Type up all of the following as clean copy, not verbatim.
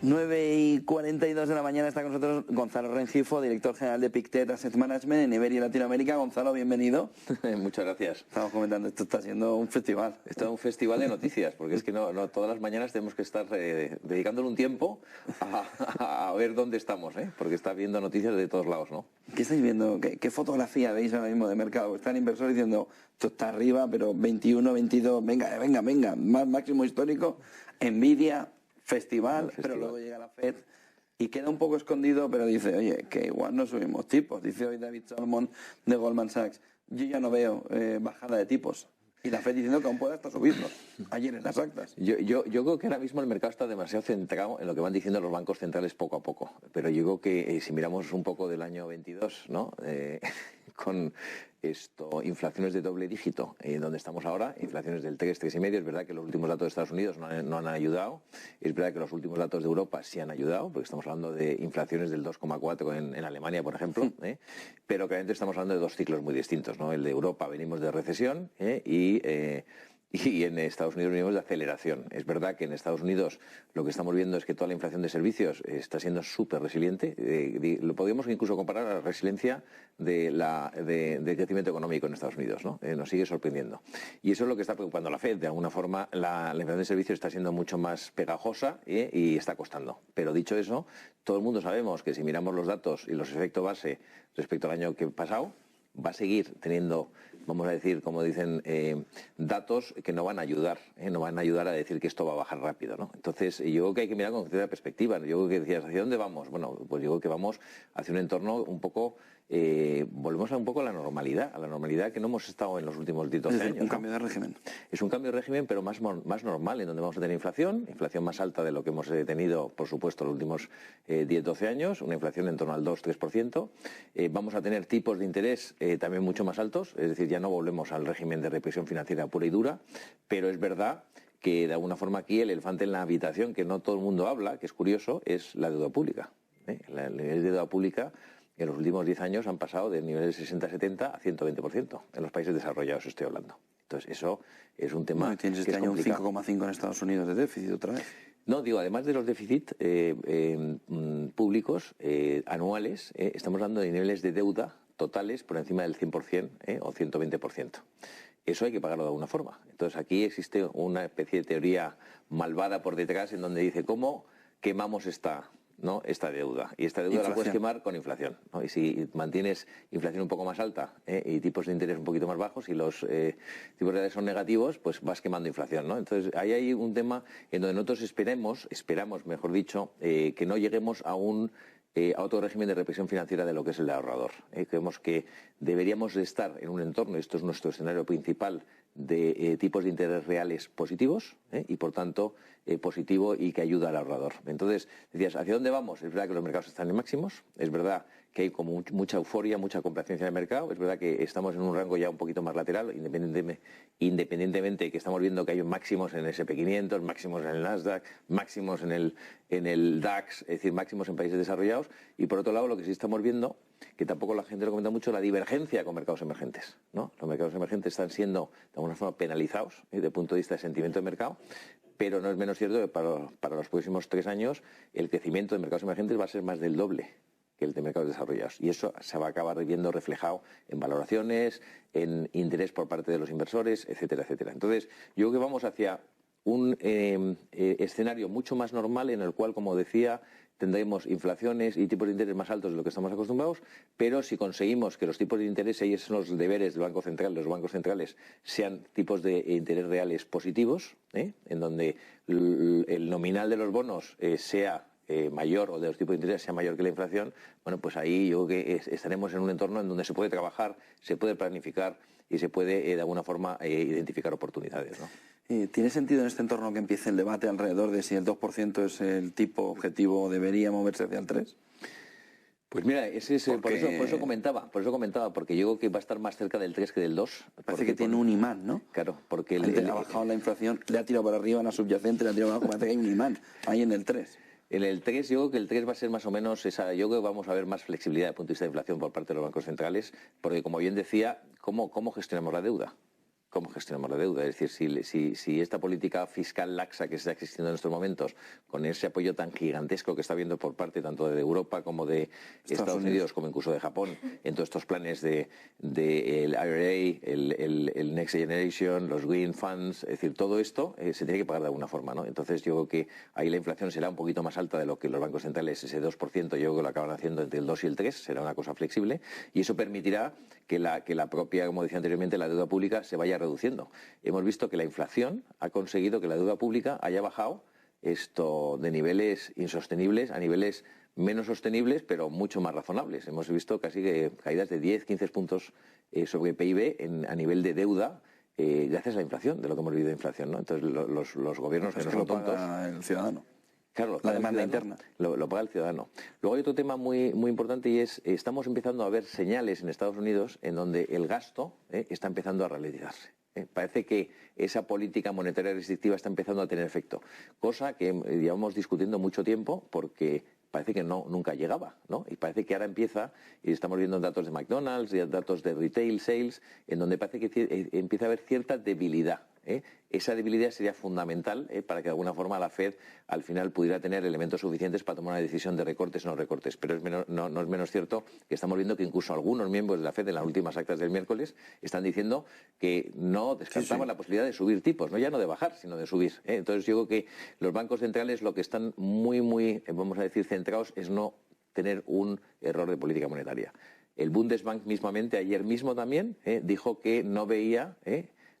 9:42 de la mañana está con nosotros Gonzalo Rengifo, director general de Pictet Asset Management en Iberia y Latinoamérica. Gonzalo, bienvenido. Muchas gracias. Estamos comentando, esto está siendo un festival. Esto es un festival de noticias, porque es que no todas las mañanas tenemos que estar dedicándole un tiempo a ver dónde estamos, porque está viendo noticias de todos lados, ¿no? ¿Qué estáis viendo? ¿Qué fotografía veis ahora mismo de mercado? Están inversores diciendo, esto está arriba, pero 21, 22, venga, máximo histórico, Nvidia, festival, pero luego llega la Fed y queda un poco escondido, pero dice, oye, que igual no subimos tipos. Dice hoy David Solomon de Goldman Sachs, yo ya no veo bajada de tipos. Y la Fed diciendo que aún puede hasta subirlos, ayer en las actas. Yo creo que ahora mismo el mercado está demasiado centrado en lo que van diciendo los bancos centrales poco a poco. Pero yo creo que si miramos un poco del año 22, ¿no? Con inflaciones de doble dígito, donde estamos ahora, inflaciones del 3, 3,5, es verdad que los últimos datos de Estados Unidos no han ayudado, es verdad que los últimos datos de Europa sí han ayudado, porque estamos hablando de inflaciones del 2,4 en Alemania, por ejemplo, pero claramente estamos hablando de dos ciclos muy distintos, ¿no? El de Europa venimos de recesión y en Estados Unidos venimos de aceleración. Es verdad que en Estados Unidos lo que estamos viendo es que toda la inflación de servicios está siendo súper resiliente. Lo podríamos incluso comparar a la resiliencia de crecimiento económico en Estados Unidos, ¿no? Nos sigue sorprendiendo. Y eso es lo que está preocupando a la Fed. De alguna forma, la inflación de servicios está siendo mucho más pegajosa y está costando. Pero dicho eso, todo el mundo sabemos que si miramos los datos y los efectos base respecto al año que pasado, va a seguir teniendo, vamos a decir, como dicen, datos que no van a ayudar a decir que esto va a bajar rápido, ¿no? Entonces, yo creo que hay que mirar con cierta perspectiva. Yo creo que decías, ¿hacia dónde vamos? Bueno, pues yo creo que vamos hacia un entorno un poco, volvemos un poco a la normalidad que no hemos estado en los últimos 12 años. Un cambio de régimen. Es un cambio de régimen, pero más normal, en donde vamos a tener inflación más alta de lo que hemos tenido, por supuesto, los últimos 10-12 años, una inflación en torno al 2-3%. Vamos a tener tipos de interés también mucho más altos, es decir, ya no volvemos al régimen de represión financiera pura y dura, pero es verdad que de alguna forma aquí el elefante en la habitación, que no todo el mundo habla, que es curioso, es la deuda pública. La nivel de deuda pública en los últimos 10 años han pasado de niveles de 60-70 a 120%, en los países desarrollados estoy hablando. Entonces eso es un tema que tienes este año un 5,5 en Estados Unidos de déficit otra vez. No, digo, además de los déficits públicos anuales, estamos hablando de niveles de deuda totales por encima del 100% o 120%. Eso hay que pagarlo de alguna forma. Entonces aquí existe una especie de teoría malvada por detrás en donde dice cómo quemamos esta deuda. Y esta deuda la puedes quemar con inflación, ¿no? Y si mantienes inflación un poco más alta y tipos de interés un poquito más bajos y los tipos de interés son negativos, pues vas quemando inflación, ¿no? Entonces ahí hay un tema en donde nosotros esperamos, mejor dicho, que no lleguemos a otro régimen de represión financiera de lo que es el de ahorrador. Creemos que deberíamos de estar en un entorno, esto es nuestro escenario principal, de tipos de interés reales positivos y por tanto positivo y que ayuda al ahorrador. Entonces, decías, ¿hacia dónde vamos? Es verdad que los mercados están en máximos, es verdad que hay como mucha euforia, mucha complacencia en el mercado, es verdad que estamos en un rango ya un poquito más lateral, independientemente que estamos viendo que hay máximos en el S&P 500, máximos en el Nasdaq, máximos en el DAX, es decir, máximos en países desarrollados, y por otro lado lo que sí estamos viendo, que tampoco la gente lo comenta mucho, la divergencia con mercados emergentes, ¿no? Los mercados emergentes están siendo de alguna forma penalizados desde el punto de vista de sentimiento de mercado, pero no es menos cierto que para los próximos 3 años el crecimiento de mercados emergentes va a ser más del doble que el de mercados desarrollados. Y eso se va a acabar viendo reflejado en valoraciones, en interés por parte de los inversores, etcétera, etcétera. Entonces, yo creo que vamos hacia un escenario mucho más normal en el cual, como decía, tendremos inflaciones y tipos de interés más altos de lo que estamos acostumbrados, pero si conseguimos que los tipos de interés, y esos son los deberes del Banco Central, los bancos centrales, sean tipos de interés reales positivos, en donde el nominal de los bonos sea mayor o de los tipos de interés sea mayor que la inflación, bueno, pues ahí yo creo que estaremos en un entorno en donde se puede trabajar, se puede planificar y se puede de alguna forma identificar oportunidades, ¿no? ¿Tiene sentido en este entorno que empiece el debate alrededor de si el 2% es el tipo objetivo o debería moverse hacia el 3%? Pues mira, por eso comentaba, porque yo creo que va a estar más cerca del 3 que del 2. Parece que tiene un imán, ¿no? Claro, porque ha bajado la inflación, le ha tirado para arriba en la subyacente, le ha tirado para abajo, parece que hay un imán ahí en el 3. En el 3, yo creo que el 3 va a ser más o menos yo creo que vamos a ver más flexibilidad desde el punto de vista de inflación por parte de los bancos centrales, porque como bien decía, ¿cómo gestionamos la deuda? cómo gestionamos la deuda. Es decir, si esta política fiscal laxa que está existiendo en estos momentos, con ese apoyo tan gigantesco que está habiendo por parte tanto de Europa como de Estados Unidos, como incluso de Japón, en todos estos planes el IRA, el Next Generation, los Green Funds, es decir, todo esto se tiene que pagar de alguna forma, ¿no? Entonces yo creo que ahí la inflación será un poquito más alta de lo que los bancos centrales, ese 2%, yo creo que lo acaban haciendo entre el 2 y el 3, será una cosa flexible, y eso permitirá que la propia, como decía anteriormente, la deuda pública se vaya reduciendo. Hemos visto que la inflación ha conseguido que la deuda pública haya bajado de niveles insostenibles a niveles menos sostenibles, pero mucho más razonables. Hemos visto casi que caídas de 10, 15 puntos sobre PIB a nivel de deuda, gracias a la inflación, de lo que hemos vivido de inflación, ¿no? Entonces los gobiernos que no son tontos... el ciudadano. Claro, la demanda interna. Lo paga el ciudadano. Luego hay otro tema muy importante y es, estamos empezando a ver señales en Estados Unidos en donde el gasto está empezando a ralentizarse. Parece que esa política monetaria restrictiva está empezando a tener efecto, cosa que llevamos discutiendo mucho tiempo porque parece que nunca llegaba, ¿no? Y parece que ahora empieza, y estamos viendo datos de McDonald's, y datos de retail sales, en donde parece que empieza a haber cierta debilidad. Esa debilidad sería fundamental para que de alguna forma la Fed al final pudiera tener elementos suficientes para tomar una decisión de recortes o no recortes. Pero no es menos cierto que estamos viendo que incluso algunos miembros de la Fed en las últimas actas del miércoles están diciendo que no descartaban la posibilidad de subir tipos, ya no de bajar, sino de subir. Entonces yo creo que los bancos centrales lo que están muy, vamos a decir, centrados es no tener un error de política monetaria. El Bundesbank mismamente, ayer mismo también, dijo que no veía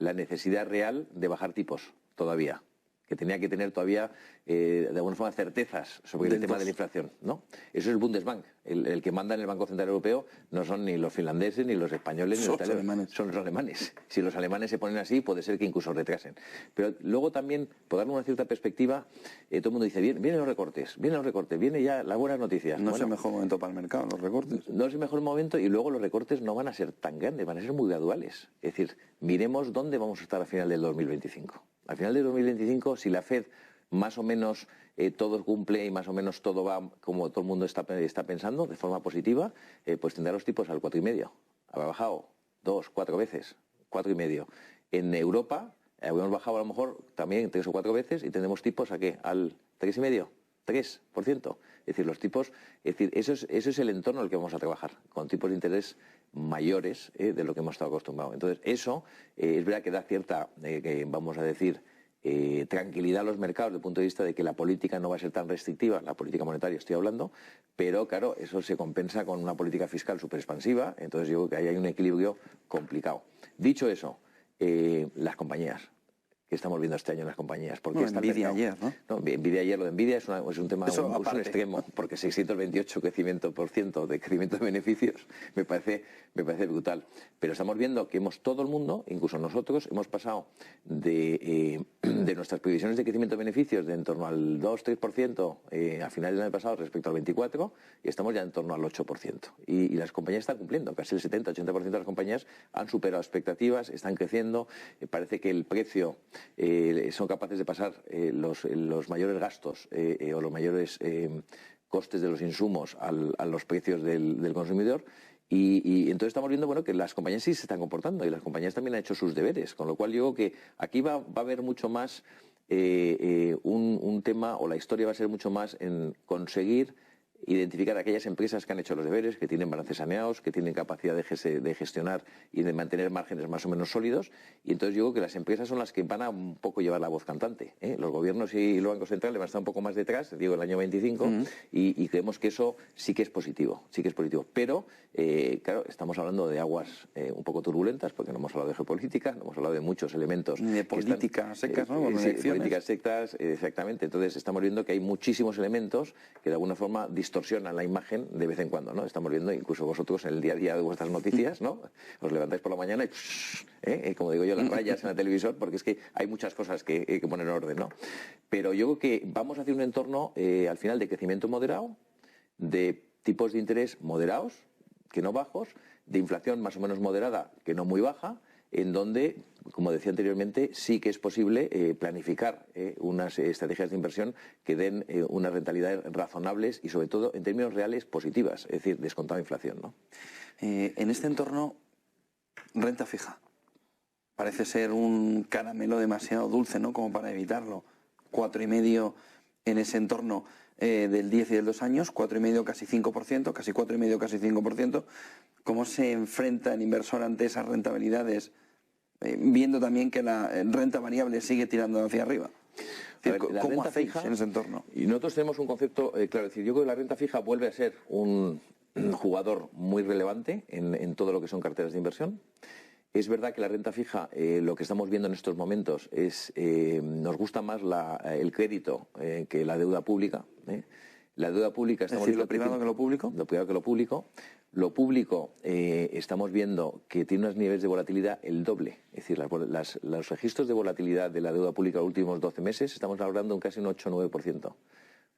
la necesidad real de bajar tipos todavía, que tenía que tener todavía de alguna forma certezas sobre el tema de la inflación, ¿no? Eso es el Bundesbank, el que manda en el Banco Central Europeo no son ni los finlandeses, ni los españoles, ni los italianos, son los alemanes. Si los alemanes se ponen así, puede ser que incluso retrasen. Pero luego también, por darle una cierta perspectiva, todo el mundo dice, vienen los recortes, viene ya las buenas noticias. No es el mejor momento para el mercado, los recortes. No es el mejor momento y luego los recortes no van a ser tan grandes, van a ser muy graduales. Es decir, miremos dónde vamos a estar a final del 2025. Al final del 2025, si la Fed más o menos todo cumple y más o menos todo va como todo el mundo está pensando, de forma positiva, pues tendrá los tipos al 4,5. Habrá bajado 2, 4 veces, 4,5. En Europa habíamos bajado a lo mejor también 3 o 4 veces y tendremos tipos ¿a qué? Al 3,5, 3%. Es decir, los tipos, eso es el entorno al que vamos a trabajar, con tipos de interés mayores de lo que hemos estado acostumbrados. Entonces, eso es verdad que da cierta, vamos a decir, tranquilidad a los mercados desde el punto de vista de que la política no va a ser tan restrictiva, la política monetaria estoy hablando, pero claro, eso se compensa con una política fiscal súper expansiva, entonces yo creo que ahí hay un equilibrio complicado. Dicho eso, las compañías, que estamos viendo este año en las compañías. Porque está Nvidia ayer, ¿no? Nvidia ayer, lo de Nvidia es un tema, es un extremo, porque 628% de crecimiento de beneficios me parece brutal. Pero estamos viendo que todo el mundo, incluso nosotros, hemos pasado de nuestras previsiones de crecimiento de beneficios de en torno al 2-3% a finales del año pasado respecto al 24%, y estamos ya en torno al 8%. Y las compañías están cumpliendo, casi el 70-80% de las compañías han superado expectativas, están creciendo, parece que el precio son capaces de pasar los mayores gastos o los mayores costes de los insumos a los precios del consumidor. Y entonces estamos viendo que las compañías sí se están comportando y las compañías también han hecho sus deberes, con lo cual yo creo que aquí va a haber mucho más un tema, o la historia va a ser mucho más en conseguir identificar aquellas empresas que han hecho los deberes, que tienen balances saneados, que tienen capacidad de gestionar y de mantener márgenes más o menos sólidos. Y entonces yo creo que las empresas son las que van a un poco llevar la voz cantante. Los gobiernos y los bancos centrales van a estar un poco más detrás, digo el año 25, y creemos que eso sí que es positivo, Pero, claro, estamos hablando de aguas un poco turbulentas, porque no hemos hablado de geopolítica, no hemos hablado de muchos elementos. Ni de políticas secas, ¿no? Políticas sectas, exactamente. Entonces estamos viendo que hay muchísimos elementos que de alguna forma distorsionan la imagen de vez en cuando, ¿no? Estamos viendo incluso vosotros en el día a día de vuestras noticias, ¿no? Os levantáis por la mañana y, como digo yo, las rayas en el televisor, porque es que hay muchas cosas que poner en orden, ¿no? Pero yo creo que vamos hacia un entorno, al final, de crecimiento moderado, de tipos de interés moderados, que no bajos, de inflación más o menos moderada, que no muy baja, en donde, como decía anteriormente, sí que es posible planificar unas estrategias de inversión que den unas rentabilidades razonables y, sobre todo, en términos reales, positivas, es decir, descontada inflación, ¿no? En este entorno, renta fija. parece ser un caramelo demasiado dulce, ¿no? Como para evitarlo. 4,5 en ese entorno del 10 y del 2 años, 4,5 casi 5%, casi 4,5 casi 5%. ¿Cómo se enfrenta el inversor ante esas rentabilidades, viendo también que la renta variable sigue tirando hacia arriba? ¿Cómo hacéis en ese entorno? Y nosotros tenemos un concepto claro, es decir, yo creo que la renta fija vuelve a ser un jugador muy relevante en todo lo que son carteras de inversión. Es verdad que la renta fija, lo que estamos viendo en estos momentos es, nos gusta más el crédito que la deuda pública. La deuda pública... ¿Es decir, lo privado que lo público? Lo privado que lo público. Lo público estamos viendo que tiene unos niveles de volatilidad el doble. Es decir, los registros de volatilidad de la deuda pública en los últimos 12 meses estamos hablando de casi un 8 o 9%.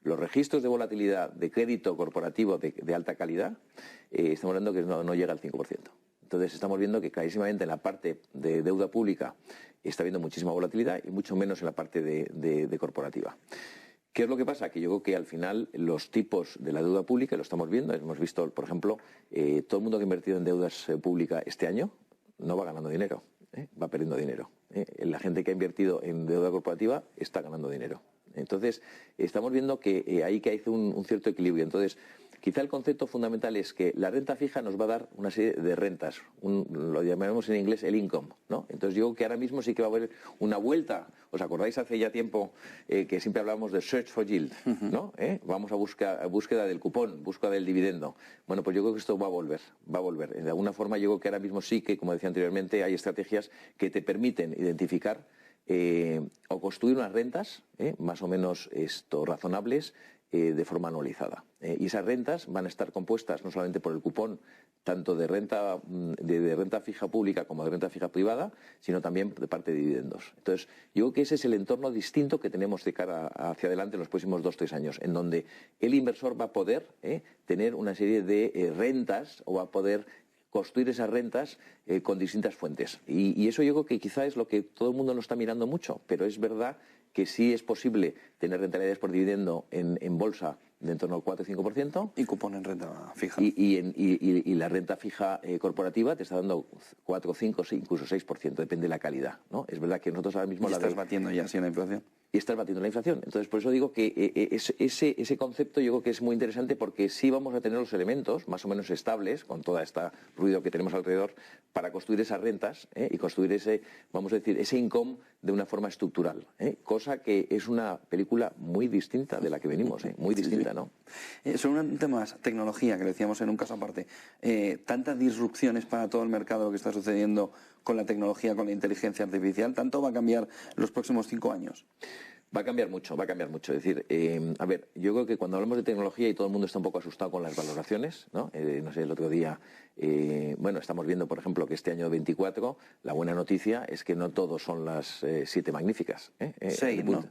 Los registros de volatilidad de crédito corporativo de alta calidad estamos hablando que no llega al 5%. Entonces estamos viendo que clarísimamente en la parte de deuda pública está habiendo muchísima volatilidad y mucho menos en la parte de corporativa. ¿Qué es lo que pasa? Que yo creo que al final los tipos de la deuda pública, lo estamos viendo, hemos visto, por ejemplo, todo el mundo que ha invertido en deudas públicas este año no va ganando dinero, va perdiendo dinero. La gente que ha invertido en deuda corporativa está ganando dinero. Entonces, estamos viendo que hay que hacer un cierto equilibrio. Entonces, quizá el concepto fundamental es que la renta fija nos va a dar una serie de rentas, lo llamaremos en inglés el income, ¿no? Entonces yo creo que ahora mismo sí que va a haber una vuelta. ¿Os acordáis hace ya tiempo que siempre hablábamos de search for yield, ¿no? Vamos a búsqueda del cupón, búsqueda del dividendo. Bueno, pues yo creo que esto va a volver, va a volver. De alguna forma yo creo que ahora mismo sí que, como decía anteriormente, hay estrategias que te permiten identificar o construir unas rentas más o menos razonables de forma anualizada. Y esas rentas van a estar compuestas no solamente por el cupón, tanto de renta fija pública como de renta fija privada, sino también de parte de dividendos. Entonces, yo creo que ese es el entorno distinto que tenemos de cara hacia adelante en los próximos 2 o 3 años, en donde el inversor va a poder tener una serie de rentas o va a poder construir esas rentas con distintas fuentes. Y eso yo creo que quizá es lo que todo el mundo no está mirando mucho, pero es verdad que sí es posible tener rentabilidades por dividendo en bolsa de en torno al 4 o 5%. Y cupón en renta fija. Y la renta fija corporativa te está dando 4, 5, incluso 6%, depende de la calidad, ¿no? Es verdad que nosotros ahora mismo... ¿Y estás batiendo ya así la inflación? Y estás batiendo la inflación. Entonces, por eso digo que ese concepto yo creo que es muy interesante, porque sí vamos a tener los elementos más o menos estables, con todo este ruido que tenemos alrededor, para construir esas rentas y construir ese income de una forma estructural. Cosa que es una película muy distinta de la que venimos, muy distinta, ¿no? Sobre un tema más, tecnología, que decíamos en un caso aparte. Tantas disrupciones para todo el mercado, lo que está sucediendo con la tecnología, con la inteligencia artificial, ¿tanto va a cambiar los próximos 5 años? Va a cambiar mucho, va a cambiar mucho. Es decir, a ver, yo creo que cuando hablamos de tecnología y todo el mundo está un poco asustado con las valoraciones, ¿no? No sé, el otro día, estamos viendo, por ejemplo, que este año 24, la buena noticia es que no todos son las 7 magníficas. 6, ¿no?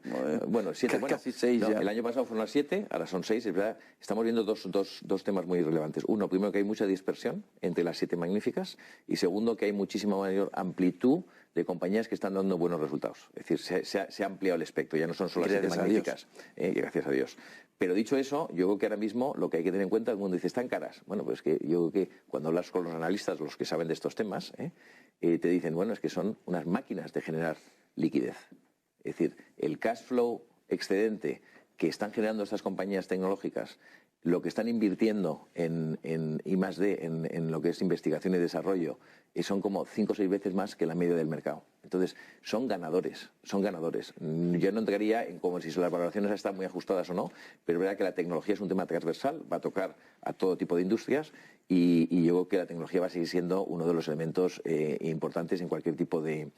Bueno, 7, casi 6 ya. El año pasado fueron las 7, ahora son 6, es verdad. Estamos viendo dos temas muy relevantes. Uno, primero, que hay mucha dispersión entre las 7 magníficas, y segundo, que hay muchísima mayor amplitud de compañías que están dando buenos resultados. Es decir, se ha ampliado el espectro, ya no son solo las 7 magníficas. Gracias a Dios. Pero dicho eso, yo creo que ahora mismo lo que hay que tener en cuenta, el mundo dice, ¿están caras? Bueno, pues que yo creo que cuando hablas con los analistas, los que saben de estos temas, te dicen, bueno, es que son unas máquinas de generar liquidez. Es decir, el cash flow excedente que están generando estas compañías tecnológicas, lo que están invirtiendo en I+D, en lo que es investigación y desarrollo, son como 5 o 6 veces más que la media del mercado. Entonces, son ganadores, son ganadores. Yo no entraría en como si las valoraciones están muy ajustadas o no, pero es verdad que la tecnología es un tema transversal, va a tocar a todo tipo de industrias, y yo creo que la tecnología va a seguir siendo uno de los elementos importantes en cualquier tipo de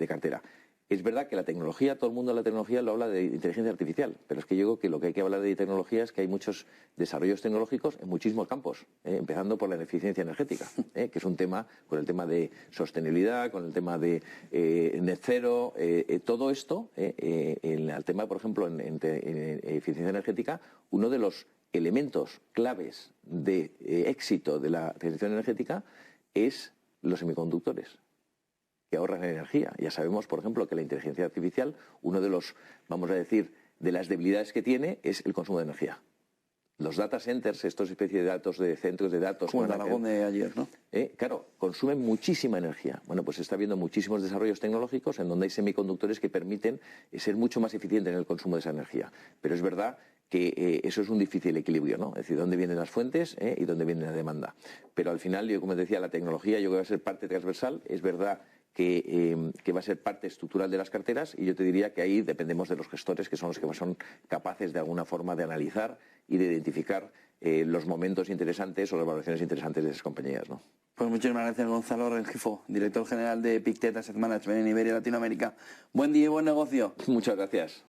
cartera. Es verdad que la tecnología, todo el mundo de la tecnología lo habla de inteligencia artificial, pero es que yo creo que lo que hay que hablar de tecnología es que hay muchos desarrollos tecnológicos en muchísimos campos, empezando por la eficiencia energética, que es un tema, con el tema de sostenibilidad, con el tema de net cero, todo esto, el tema, por ejemplo, en eficiencia energética, uno de los elementos claves de éxito de la transición energética es los semiconductores, que ahorran energía. Ya sabemos, por ejemplo, que la inteligencia artificial, uno de los, vamos a decir, de las debilidades que tiene es el consumo de energía. Los data centers, estos especies de datos, de centros de datos... Como el Aragón de ayer, ¿no? Claro, consumen muchísima energía. Bueno, pues está habiendo muchísimos desarrollos tecnológicos en donde hay semiconductores que permiten ser mucho más eficientes en el consumo de esa energía. Pero es verdad que eso es un difícil equilibrio, ¿no? Es decir, dónde vienen las fuentes y dónde viene la demanda. Pero al final, yo como decía, la tecnología yo creo que va a ser parte transversal. Es verdad que va a ser parte estructural de las carteras y yo te diría que ahí dependemos de los gestores, que son los que son capaces de alguna forma de analizar y de identificar los momentos interesantes o las valoraciones interesantes de esas compañías, ¿no? Pues muchísimas gracias, Gonzalo Rengifo, director general de Pictet Asset Management en Iberia Latinoamérica. Buen día y buen negocio. Muchas gracias.